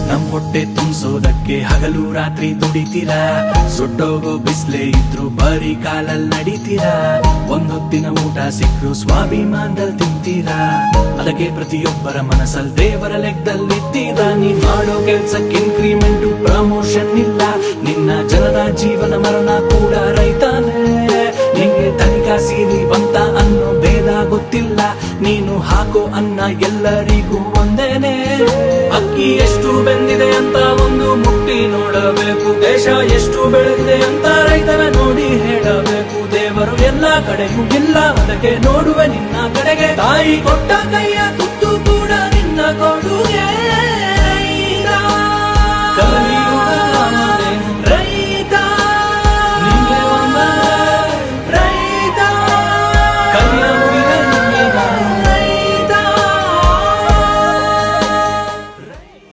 ನಮ್ ಹೊಟ್ಟೆ ತುಂಬಿಸೋದಕ್ಕೆ ಹಗಲು ರಾತ್ರಿ ದುಡಿತೀರಾ, ಸುಟ್ಟೋಗೋ ಬಿಸ್ಲೇ ಇದ್ರು ಬರೀ ಕಾಲಲ್ಲಿ ನಡೀತೀರಾ, ಒಂದೊತ್ತಿನ ಊಟ ಸಿಕ್ಕರು ಸ್ವಾಭಿಮಾನದಲ್ಲಿ ತಿಂತೀರಾ, ಅದಕ್ಕೆ ಪ್ರತಿಯೊಬ್ಬರ ಮನಸ್ಸಲ್ಲಿ ದೇವರ ಲೆಕ್ಕದಲ್ಲಿದ್ದೀರಾ. ನೀ ಮಾಡೋ ಕೆಲ್ಸಕ್ಕೆ ಇನ್ಕ್ರಿಮೆಂಟ್ ಪ್ರಮೋಷನ್ ಇಲ್ಲ, ನಿನ್ನ ಜನರ ಜೀವನ ಮರಣ ಕೂಡ ರೈತಾನೆ. ನಿಂಗೆ ತನಿಖಾ ಸಿರಿವಂತ ಅನ್ನೋ ಭೇದ ಗೊತ್ತಿಲ್ಲ, ನೀನು ಹಾಕೋ ಅನ್ನ ಎಲ್ಲರಿಗೂ ಒಂದೇನೆ. ಅಕ್ಕಿ ಎಷ್ಟು ಬೆಂದಿದೆ ಅಂತ ಒಂದು ಮುಟ್ಟಿ ನೋಡಬೇಕು, ದೇಶ ಎಷ್ಟು ಬೆಳೆದಿದೆ ಅಂತ ರೈತರ ನೋಡಿ ಹೇಳಬೇಕು. ದೇವರು ಎಲ್ಲ ಕಡೆಗೂ ಇಲ್ಲ, ಅದಕ್ಕೆ ನೋಡುವೆ ನಿನ್ನ ಕಡೆಗೆ, ತಾಯಿ ಕೊಟ್ಟ ಕೈಯ ತುತ್ತು ಕೂಡ ನಿನ್ನ ಕೊಡುಗೆ.